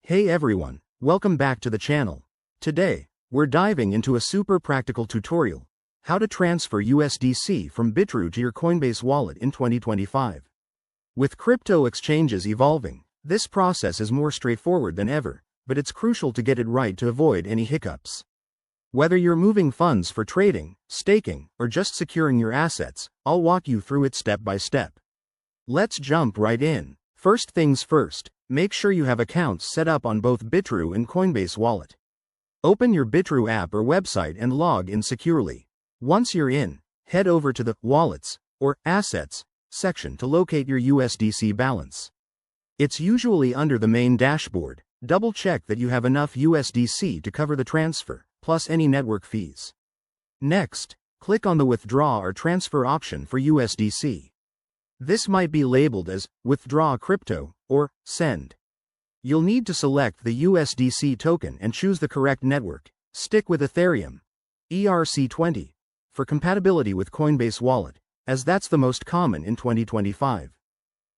Hey everyone, welcome back to the channel. Today, we're diving into a super practical tutorial, how to transfer USDC from Bitrue to your Coinbase wallet in 2025. With crypto exchanges evolving, this process is more straightforward than ever, but it's crucial to get it right to avoid any hiccups. Whether you're moving funds for trading, staking, or just securing your assets, I'll walk you through it step by step. Let's jump right in. First things first, make sure you have accounts set up on both Bitrue and Coinbase Wallet. Open your Bitrue app or website and log in securely. Once you're in, head over to the Wallets or Assets section to locate your USDC balance. It's usually under the main dashboard. Double check that you have enough USDC to cover the transfer, plus any network fees. Next, click on the Withdraw or Transfer option for USDC. This might be labeled as Withdraw Crypto or Send. You'll need to select the USDC token and choose the correct network. Stick with Ethereum, ERC20, for compatibility with Coinbase Wallet, as that's the most common in 2025.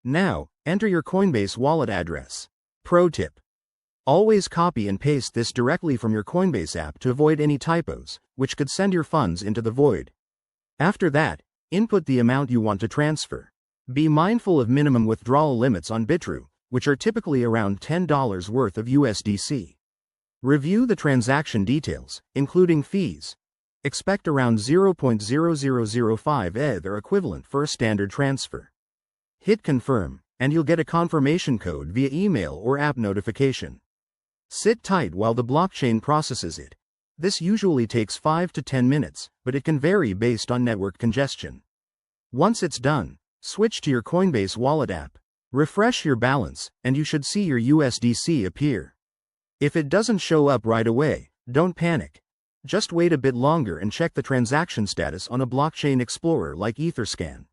Now, enter your Coinbase Wallet address. Pro tip: always copy and paste this directly from your Coinbase app to avoid any typos, which could send your funds into the void. After that, input the amount you want to transfer. Be mindful of minimum withdrawal limits on Bitrue, which are typically around $10 worth of USDC. Review the transaction details, including fees. Expect around 0.0005 ETH or equivalent for a standard transfer. Hit confirm, and you'll get a confirmation code via email or app notification. Sit tight while the blockchain processes it. This usually takes 5 to 10 minutes, but it can vary based on network congestion. Once it's done, switch to your Coinbase Wallet app. Refresh your balance, and you should see your USDC appear. If it doesn't show up right away, don't panic. Just wait a bit longer and check the transaction status on a blockchain explorer like Etherscan.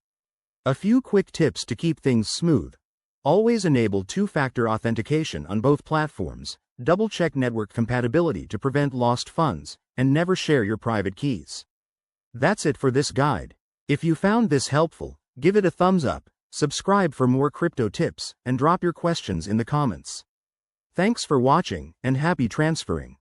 A few quick tips to keep things smooth. Always enable two-factor authentication on both platforms, double-check network compatibility to prevent lost funds, and never share your private keys. That's it for this guide. If you found this helpful, give it a thumbs up, subscribe for more crypto tips, and drop your questions in the comments. Thanks for watching, and happy transferring.